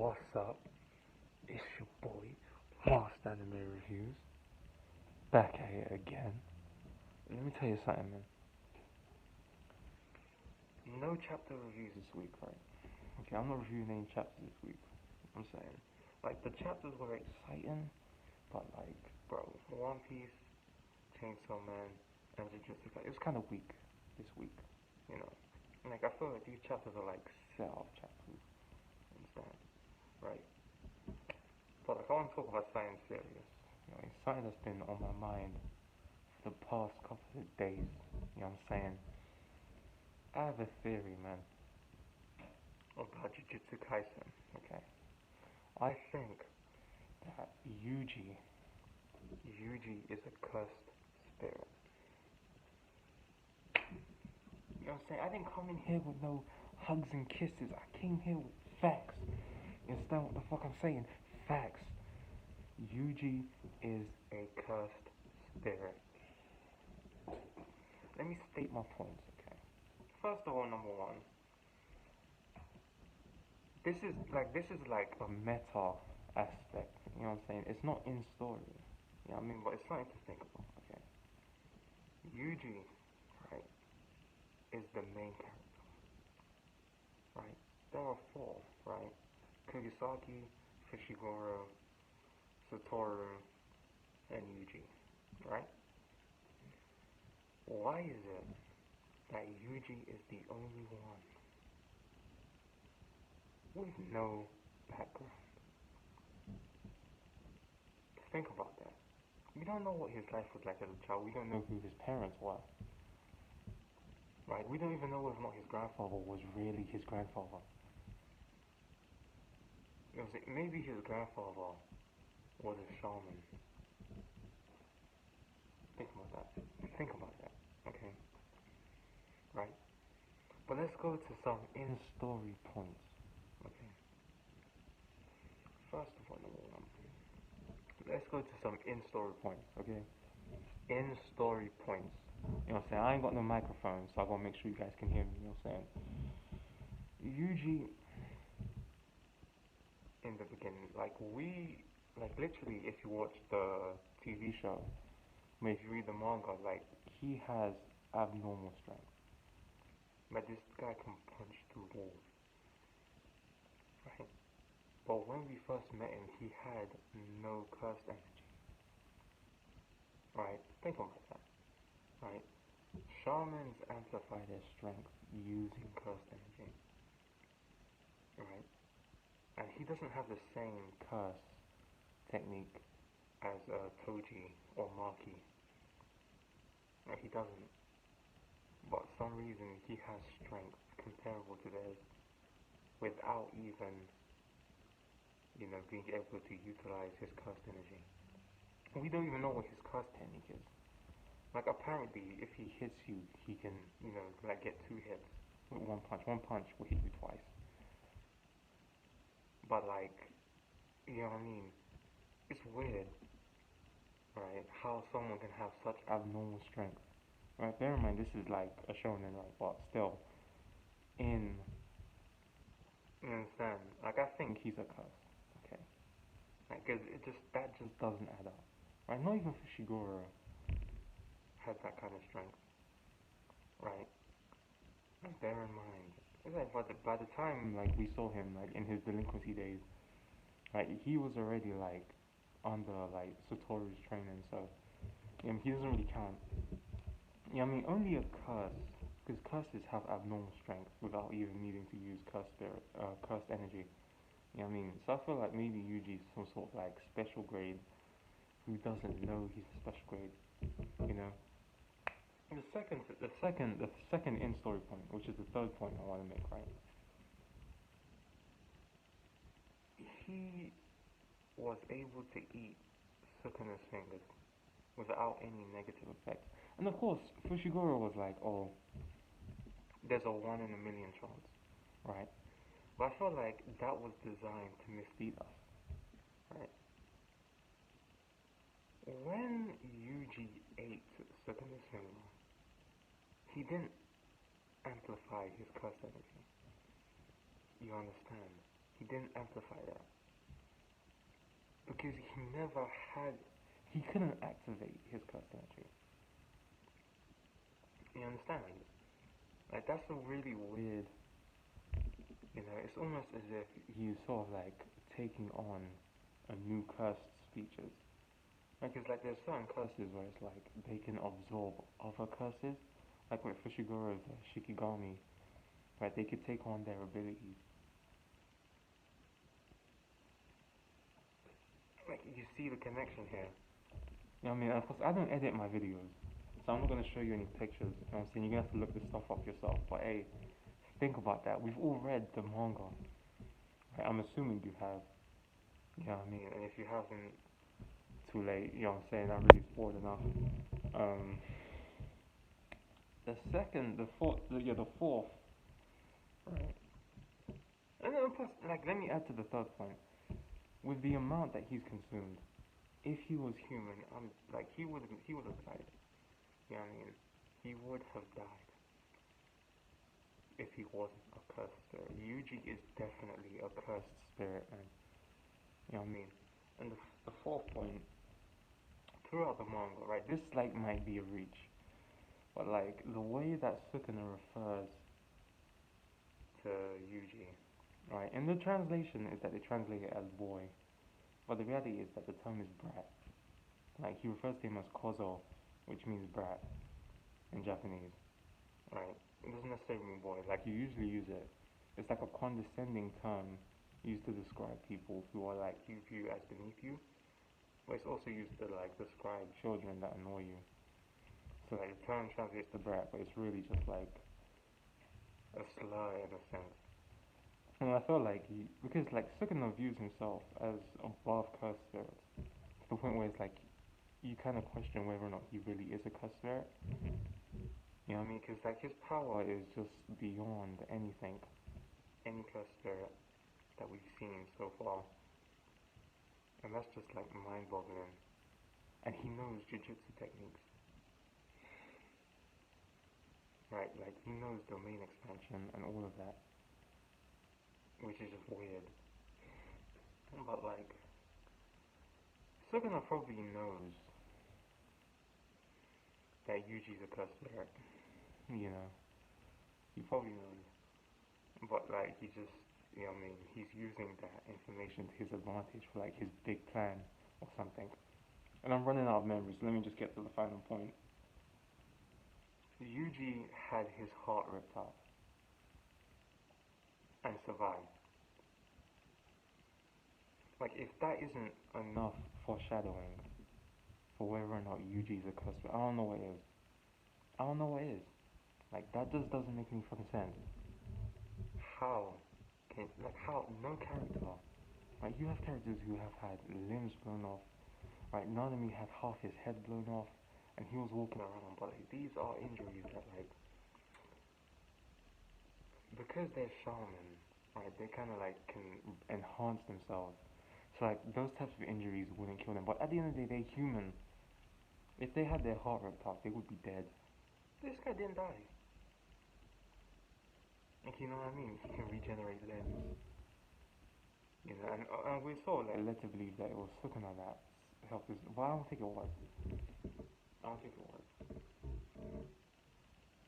What's up? It's your boy, Master Anime Reviews, back at it again. Let me tell you something, man. No chapter reviews this week, right? Okay, I'm not reviewing any chapters this week. I'm saying, like, the chapters were exciting, but like, bro, One Piece, Chainsaw Man, and Jujutsu Kaisen, it was kind of weak this week, you know. Like, I feel like these chapters are like set-off chapters, understand? Right? But like, I want to talk about something serious. You know, it's something that's been on my mind for the past couple of days. You know what I'm saying? I have a theory, man, about Jujutsu Kaisen. Okay, I think that Yuji is a cursed spirit. You know what I'm saying? I didn't come in here with no hugs and kisses. I came here with facts. You understand what the fuck I'm saying? Facts. Yuji is a cursed spirit. Let me state my points, okay? First of all, number one, this is like a meta aspect. You know what I'm saying? It's not in story. You know what I mean? But it's something to think about, okay? Yuji, right, is the main character, right? There are four, right? Kugisaki, Fushiguro, Satoru, and Yuji, right? Why is it that Yuji is the only one with no background? Think about that. We don't know what his life was like as a child. We don't know who his parents were. Right? We don't even know whether or not his grandfather was really his grandfather. You know, maybe his grandfather was a shaman. Think about that. Think about that. Okay? Right? But let's go to some in-story points. Okay? First of all, number one, let's go to some in-story points. Okay? In-story points. You know what I'm saying? I ain't got no microphone, so I gotta make sure you guys can hear me. You know what I'm saying? Yuji, in the beginning, like literally, if you watch the TV show, I mean, if you read the manga, like, he has abnormal strength. But this guy can punch through walls, right? But when we first met him, he had no cursed energy, right? Think about that, right? Shamans amplify their strength using cursed energy, right? And he doesn't have the same curse technique as Toji or Maki. No, he doesn't. But for some reason he has strength comparable to theirs without even, you know, being able to utilize his cursed energy. We don't even know what his curse technique is. Like, apparently, if he hits you, he can, you know, like, get two hits with one punch. One punch will hit you twice. But, like, you know what I mean? It's weird, right? How someone can have such abnormal strength. Right? Bear in mind, this is like a shonen, right? But still, you understand? Like, I think he's a curse. Okay? Like, 'cause that just doesn't add up. Right? Not even Fushiguro has that kind of strength, right? Like, bear in mind, it's like by the time like we saw him like in his delinquency days, right, he was already like under like Satoru's training, so he doesn't really count. Yeah, I mean only a curse, because curses have abnormal strength without even needing to use cursed energy. You know what I mean? So I feel like maybe Yuji's some sort of like special grade who doesn't know he's a special grade, you know? The second in-story point, which is the third point I want to make, right? He was able to eat Sukuna's fingers without any negative effects. And of course, Fushiguro was like, oh, there's a 1 in a million chance, right? But I feel like that was designed to mislead us, right? When Yuji ate Sukuna's finger, he didn't amplify his curse energy. You understand? He didn't amplify that because he couldn't activate his curse energy. You understand? Like, that's a really weird, it's almost as if he's sort of like taking on a new curse species. Because like there's certain curses where it's like they can absorb other curses, like with Fushigura's Shikigami, right? They could take on their abilities. Like, you see the connection here. You know what I mean? Of course, I don't edit my videos, so I'm not going to show you any pictures. You know what I'm saying? You're going to have to look this stuff up yourself. But hey, think about that. We've all read the manga. Right? I'm assuming you have. You know what I mean? And if you haven't, too late. You know what I'm saying? I really spoiled enough. The fourth, right? And then plus, like, let me add to the third point. With the amount that he's consumed, if he was human, he would have died. You know what I mean? He would have died if he wasn't a cursed spirit. Yuji is definitely a cursed spirit, man. You know what I mean? And the fourth point, throughout the manga, right? This like might be a reach, but like the way that Sukuna refers to Yuji, right? And the translation is that they translate it as boy, but the reality is that the term is brat. Like, he refers to him as Kozo, which means brat in Japanese, right? It doesn't necessarily mean boy. Like, you usually use it. It's like a condescending term used to describe people who are like you view as beneath you, but it's also used to like describe children that annoy you. So like the term translates to brat, but it's really just like a slur in a sense. And I feel like because like Sukuna views himself as above cursed spirits, to the point where it's like you kind of question whether or not he really is a cursed spirit. You know what I mean? Because like his power is just beyond anything, any cursed spirit that we've seen so far, and that's just like mind-boggling. And he knows jujutsu techniques, right? Like he knows domain expansion and all of that, which is just weird. But like, Sukuna probably knows that Yuji's a cursed spirit. You know, he probably knows. But like, he just, you know what I mean, he's using that information to his advantage for like his big plan or something. And I'm running out of memories, so let me just get to the final point. Yuji had his heart ripped out and survived. Like, if that isn't enough foreshadowing for whether or not Yuji's a cursed, I don't know what is. I don't know what is. Like, that just doesn't make any fucking sense. How? How? No character. Like, you have characters who have had limbs blown off. Right, Nanami had half his head blown off, and he was walking around, but like, these are injuries that, like, because they're shaman, right, they kind of, like, can enhance themselves. So, like, those types of injuries wouldn't kill them. But at the end of the day, they're human. If they had their heart ripped out, they would be dead. This guy didn't die. Like, you know what I mean? He can regenerate limbs. You know, and we saw, like, led to believe that it was Sukuna that helped us. But I don't think it was. I don't think it was.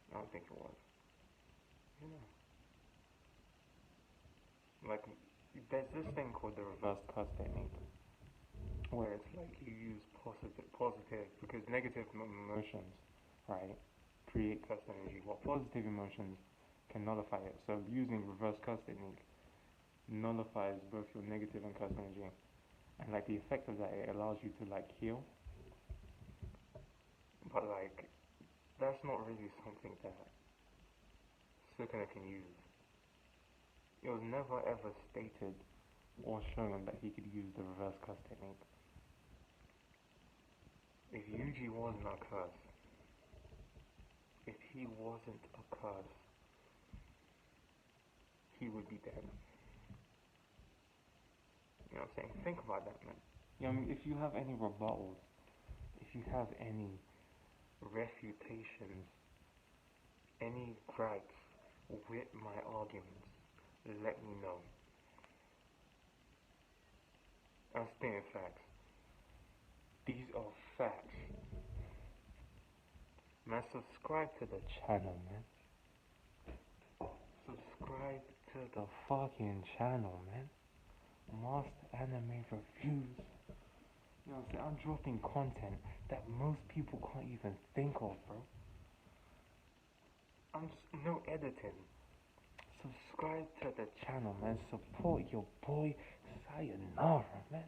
I don't think it was. You know. Like, there's this thing called the reverse curse technique, where it's like you use positive, because negative emotions, right, create curse energy, while positive emotions can nullify it. So using reverse curse technique nullifies both your negative and curse energy, and like the effect of that, it allows you to like heal. But like, that's not really something that Sukuna can use. It was never ever stated or shown that he could use the reverse curse technique. If Yuji wasn't a curse, if he wasn't a curse, he would be dead. You know what I'm saying? Think about that, man. You know what I mean? If you have any rebuttals, if you have any refutations, any gripes with my arguments, let me know. I'm spitting facts. These are facts. Man, subscribe to the channel, man. Subscribe to the fucking channel, man. Master Anime Reviews. You know what I'm saying? I'm dropping content that most people can't even think of, bro. I'm just no editing. Subscribe to the channel, man. Support your boy Sayonara, man.